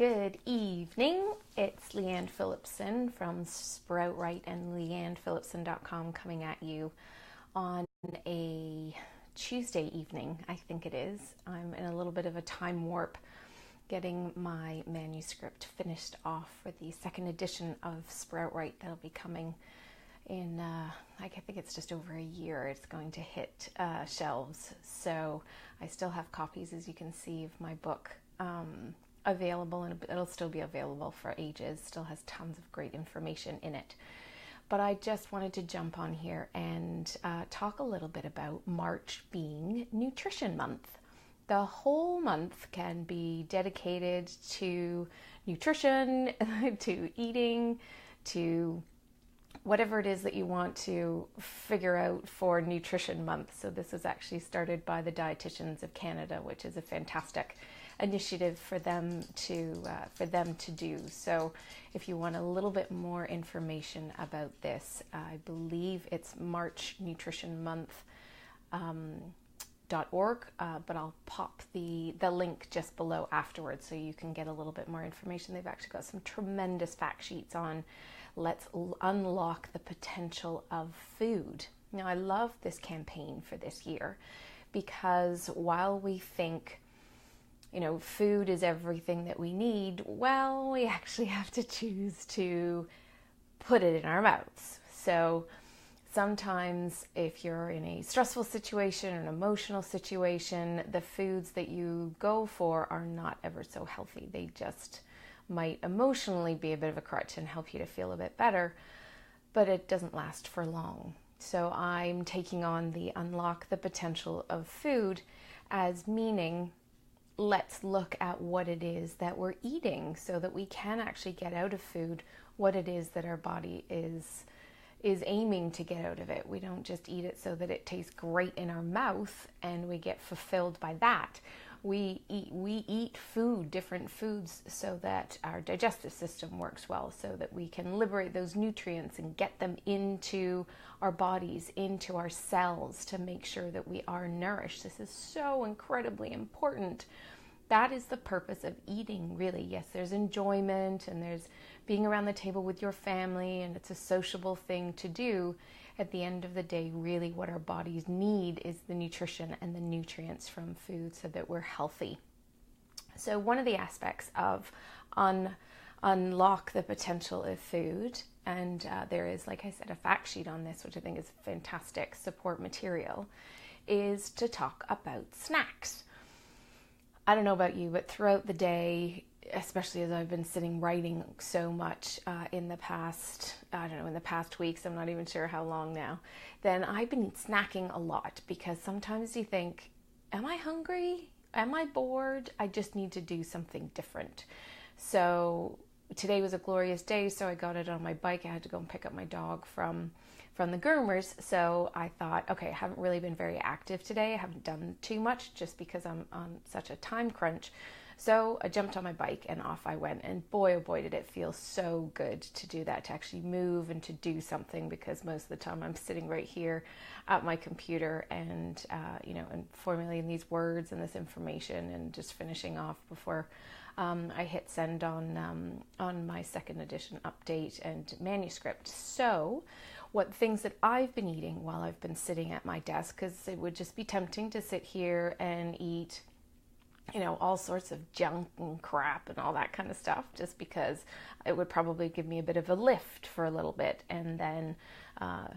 Good evening. It's Lianne Phillipson from Sprout Right and LiannePhillipson.com coming at you on a Tuesday evening, I think it is. I'm in a little bit of a time warp getting my manuscript finished off for the second edition of Sprout Right that'll be coming in, I think it's just over a year. It's going to hit shelves. So I still have copies, as you can see, of my book available, and it'll still be available for ages. Still has tons of great information in it. But I just wanted to jump on here and talk a little bit about March being Nutrition Month. The whole month can be dedicated to nutrition, to eating, to whatever it is that you want to figure out for Nutrition Month. So this was actually started by the Dietitians of Canada, which is a fantastic initiative for them to do. So if you want a little bit more information about this, I believe it's marchnutritionmonth.org, but I'll pop the link just below afterwards so you can get a little bit more information. They've actually got some tremendous fact sheets on let's unlock the potential of food. Now, I love this campaign for this year because while we think food is everything that we need, well, we actually have to choose to put it in our mouths. So sometimes if you're in a stressful situation, an emotional situation, the foods that you go for are not ever so healthy. They just might emotionally be a bit of a crutch and help you to feel a bit better, but it doesn't last for long. So I'm taking on the unlock the potential of food as meaning let's look at what it is that we're eating so that we can actually get out of food what it is that our body is aiming to get out of it. We don't just eat it so that it tastes great in our mouth and we get fulfilled by that. We eat food, different foods, so that our digestive system works well, so that we can liberate those nutrients and get them into our bodies, into our cells, to make sure that we are nourished. This is so incredibly important. That is the purpose of eating, really. Yes, there's enjoyment and there's being around the table with your family, and it's a sociable thing to do. At the end of the day, really what our bodies need is the nutrition and the nutrients from food so that we're healthy. So one of the aspects of unlock the potential of food, and there is, like I said, a fact sheet on this, which I think is fantastic support material, is to talk about snacks. I don't know about you, but throughout the day, especially as I've been sitting writing so much in the past weeks, I'm not even sure how long now, then I've been snacking a lot because sometimes you think, am I hungry? Am I bored? I just need to do something different. So today was a glorious day, so I got it on my bike. I had to go and pick up my dog from the groomers. So I thought, okay, I haven't really been very active today. I haven't done too much just because I'm on such a time crunch. So I jumped on my bike and off I went, and boy, oh boy, did it feel so good to do that, to actually move and to do something, because most of the time I'm sitting right here at my computer and, and formulating these words and this information and just finishing off before I hit send on my second edition update and manuscript. So what things that I've been eating while I've been sitting at my desk, because it would just be tempting to sit here and eat all sorts of junk and crap and all that kind of stuff, just because it would probably give me a bit of a lift for a little bit, and then, I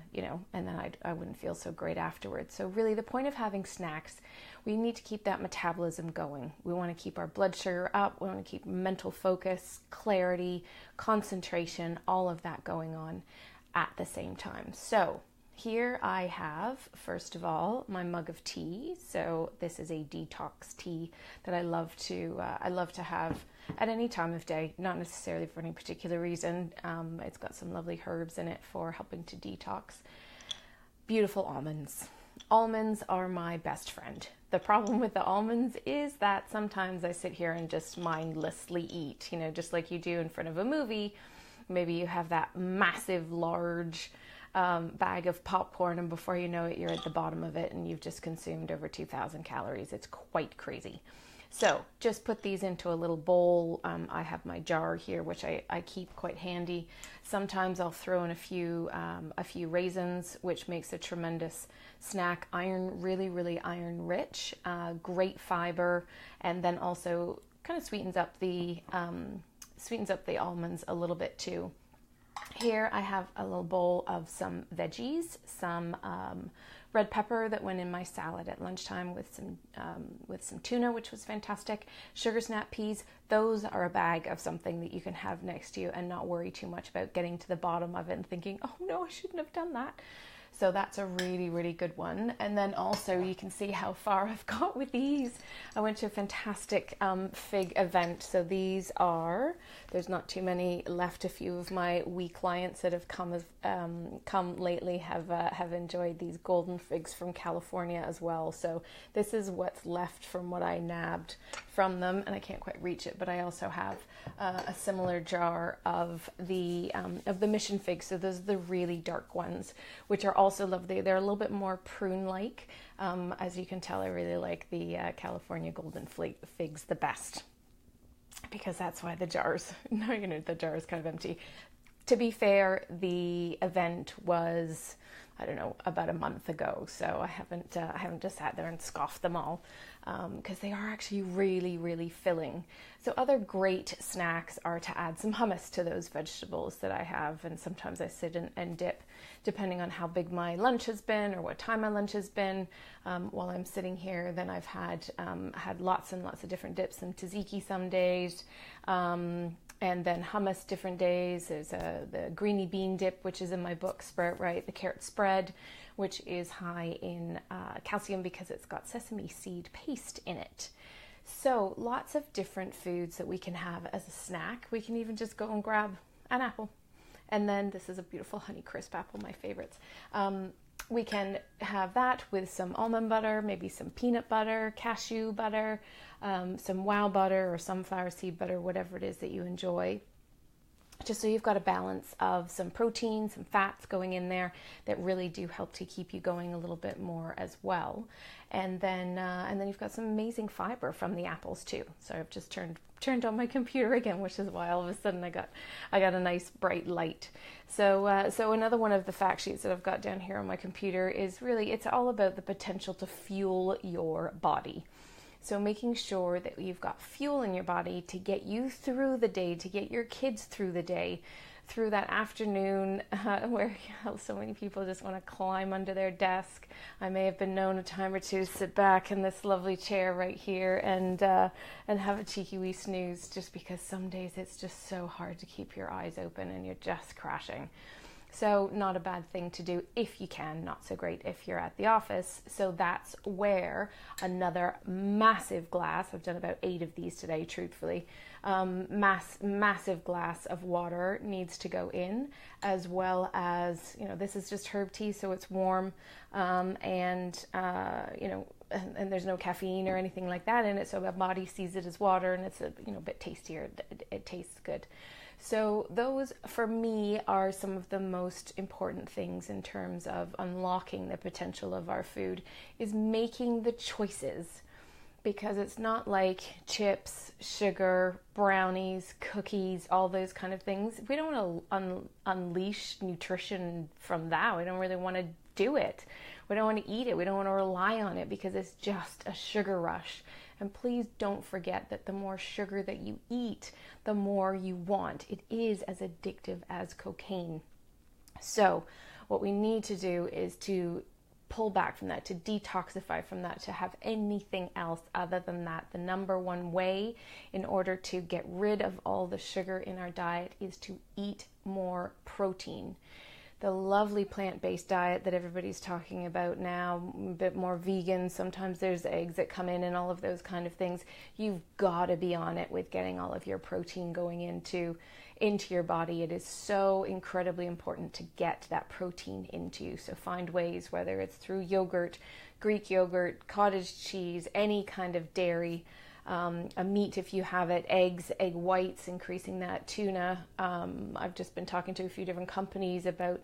wouldn't feel so great afterwards. So really the point of having snacks, we need to keep that metabolism going. We want to keep our blood sugar up. We want to keep mental focus, clarity, concentration, all of that going on at the same time. So here I have, first of all, my mug of tea. So this is a detox tea that I love to have at any time of day, not necessarily for any particular reason. It's got some lovely herbs in it for helping to detox. Beautiful almonds. Almonds are my best friend. The problem with the almonds is that sometimes I sit here and just mindlessly eat, just like you do in front of a movie. Maybe you have that massive, large bag of popcorn, and before you know it, you're at the bottom of it and you've just consumed over 2,000 calories. It's quite crazy. So just put these into a little bowl. I have my jar here, which I keep quite handy. Sometimes I'll throw in a few raisins, which makes a tremendous snack. Really iron rich, great fiber, and then also kind of sweetens up the almonds a little bit too. Here I have a little bowl of some veggies, some red pepper that went in my salad at lunchtime with some tuna, which was fantastic. Sugar snap peas, those are a bag of something that you can have next to you and not worry too much about getting to the bottom of it and thinking, oh no, I shouldn't have done that. So that's a really good one. And then also you can see how far I've got with these. I went to a fantastic fig event. So these are, there's not too many left. A few of my wee clients that have come lately have enjoyed these golden figs from California as well. So this is what's left from what I nabbed from them, and I can't quite reach it, but I also have a similar jar of the mission figs. So those are the really dark ones, which are also lovely. They're a little bit more prune-like. As you can tell, I really like the California golden figs the best, because that's why the jars, the jar is kind of empty. To be fair, the event was, I don't know, about a month ago, so I haven't just sat there and scoffed them all, because they are actually really filling. So other great snacks are to add some hummus to those vegetables that I have, and sometimes I sit and dip, depending on how big my lunch has been or what time my lunch has been. While I'm sitting here, then I've had lots and lots of different dips, some tzatziki some days, and then hummus different days. There's the greeny bean dip, which is in my book, Sprout Right, the carrot spread, which is high in calcium because it's got sesame seed paste in it. So lots of different foods that we can have as a snack. We can even just go and grab an apple. And then this is a beautiful Honeycrisp apple, my favorites. We can have that with some almond butter, maybe some peanut butter, cashew butter, some wow butter or sunflower seed butter, whatever it is that you enjoy. Just so you've got a balance of some protein, some fats going in there that really do help to keep you going a little bit more as well. And then you've got some amazing fiber from the apples too. So I've just turned on my computer again, which is why all of a sudden I got a nice bright light. So another one of the fact sheets that I've got down here on my computer is really, it's all about the potential to fuel your body. So making sure that you've got fuel in your body to get you through the day, to get your kids through the day, through that afternoon where so many people just want to climb under their desk. I may have been known a time or two to sit back in this lovely chair right here and have a cheeky wee snooze, just because some days it's just so hard to keep your eyes open and you're just crashing. So not a bad thing to do if you can, not so great if you're at the office. So that's where another massive glass, I've done about 8 of these today, truthfully, massive glass of water needs to go in, as well as, this is just herb tea, so it's warm, and there's no caffeine or anything like that in it, so my body sees it as water, and it's a bit tastier. It tastes good. So those, for me, are some of the most important things in terms of unlocking the potential of our food, is making the choices, because it's not like chips, sugar, brownies, cookies, all those kind of things. We don't want to unleash nutrition from that. We don't really want to do it. We don't want to eat it. We don't want to rely on it because it's just a sugar rush. And please don't forget that the more sugar that you eat, the more you want. It is as addictive as cocaine. So what we need to do is to pull back from that, to detoxify from that, to have anything else other than that. The number one way in order to get rid of all the sugar in our diet is to eat more protein. The lovely plant-based diet that everybody's talking about now, a bit more vegan, sometimes there's eggs that come in and all of those kind of things. You've got to be on it with getting all of your protein going into your body. It is so incredibly important to get that protein into you. So find ways, whether it's through yogurt, Greek yogurt, cottage cheese, any kind of dairy, a meat if you have it, eggs, egg whites, increasing that, tuna. I've just been talking to a few different companies about,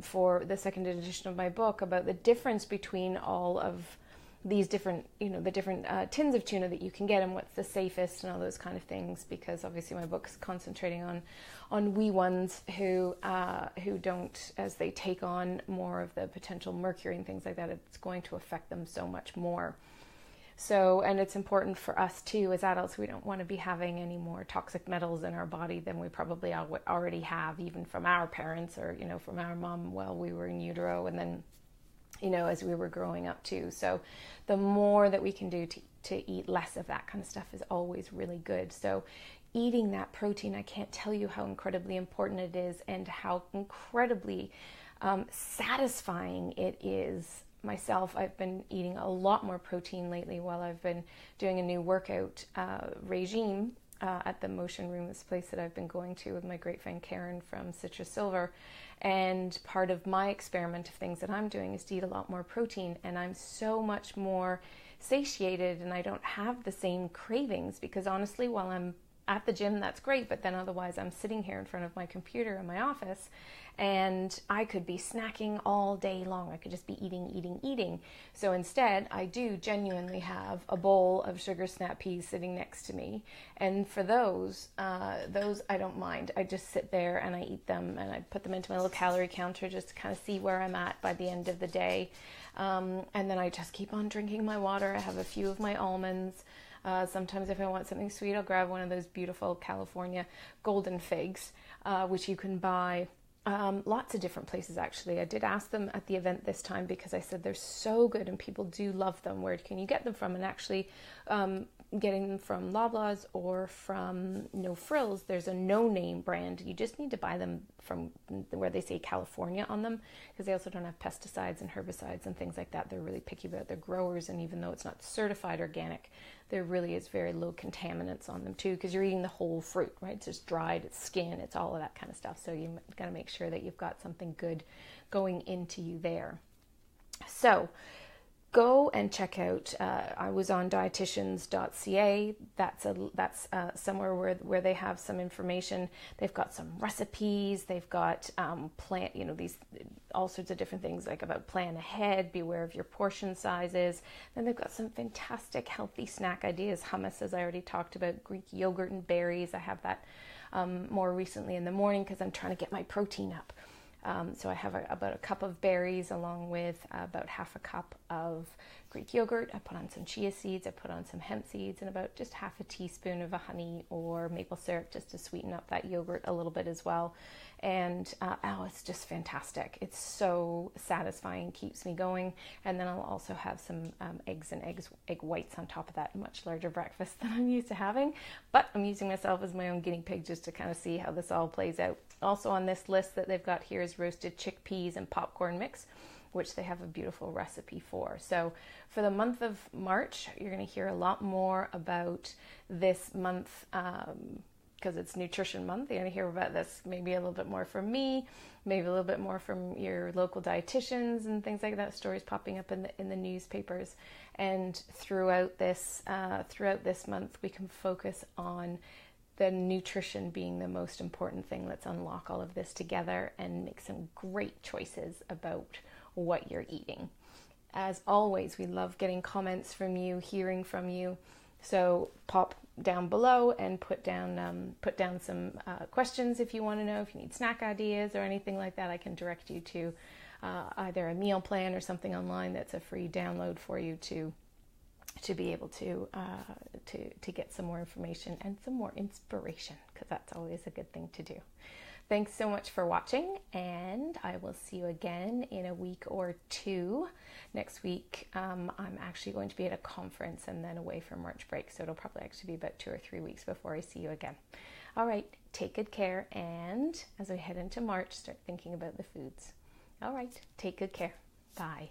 for the second edition of my book, about the difference between all of these different, the different tins of tuna that you can get and what's the safest and all those kind of things, because obviously my book is concentrating on wee ones who don't, as they take on more of the potential mercury and things like that, it's going to affect them so much more. So, and it's important for us too, as adults, we don't want to be having any more toxic metals in our body than we probably already have, even from our parents or, from our mom while we were in utero, and then, as we were growing up too. So the more that we can do to eat less of that kind of stuff is always really good. So eating that protein, I can't tell you how incredibly important it is and how incredibly satisfying it is. Myself, I've been eating a lot more protein lately while I've been doing a new workout regime at the Motion Room, this place that I've been going to with my great friend Karen from Citrus Silver. And part of my experiment of things that I'm doing is to eat a lot more protein, and I'm so much more satiated and I don't have the same cravings, because honestly, while I'm at the gym, that's great, but then otherwise I'm sitting here in front of my computer in my office and I could be snacking all day long. I could just be eating. So instead, I do genuinely have a bowl of sugar snap peas sitting next to me. And for those I don't mind. I just sit there and I eat them, and I put them into my little calorie counter just to kind of see where I'm at by the end of the day. And then I just keep on drinking my water. I have a few of my almonds. Sometimes if I want something sweet, I'll grab one of those beautiful California golden figs, which you can buy lots of different places, actually. I did ask them at the event this time because I said they're so good and people do love them. Where can you get them from? And actually getting them from Loblaws or from No Frills, there's a no-name brand. You just need to buy them from where they say California on them, because they also don't have pesticides and herbicides and things like that. They're really picky about their growers, and even though it's not certified organic, there really is very low contaminants on them too, because you're eating the whole fruit, right? It's just dried, it's skin, it's all of that kind of stuff. So you got to make sure that you've got something good going into you there. So go and check out, I was on dietitians.ca. That's somewhere where they have some information. They've got some recipes. They've got these all sorts of different things, like about plan ahead, beware of your portion sizes. Then they've got some fantastic healthy snack ideas. Hummus, as I already talked about, Greek yogurt and berries. I have that more recently in the morning because I'm trying to get my protein up. So I have about a cup of berries along with about half a cup of Greek yogurt. I put on some chia seeds, I put on some hemp seeds, and about just half a teaspoon of honey or maple syrup just to sweeten up that yogurt a little bit as well. And it's just fantastic. It's so satisfying, keeps me going. And then I'll also have some egg whites on top of that. A much larger breakfast than I'm used to having, but I'm using myself as my own guinea pig just to kind of see how this all plays out. Also on this list that they've got here is roasted chickpeas and popcorn mix, which they have a beautiful recipe for. So for the month of March, you're going to hear a lot more about this month because it's nutrition month. You're going to hear about this maybe a little bit more from me, maybe a little bit more from your local dietitians and things like that. Stories popping up in the newspapers. And throughout this month, we can focus on the nutrition being the most important thing. Let's unlock all of this together and make some great choices about what you're eating. As always, we love getting comments from you, hearing from you. So pop down below and put down some questions if you want to know. If you need snack ideas or anything like that, I can direct you to either a meal plan or something online that's a free download for you to be able to get some more information and some more inspiration, because that's always a good thing to do. Thanks so much for watching, and I will see you again in a week or two. Next week, I'm actually going to be at a conference and then away for March break, so it'll probably actually be about 2 or 3 weeks before I see you again. All right, take good care, and as we head into March, start thinking about the foods. All right, take good care. Bye.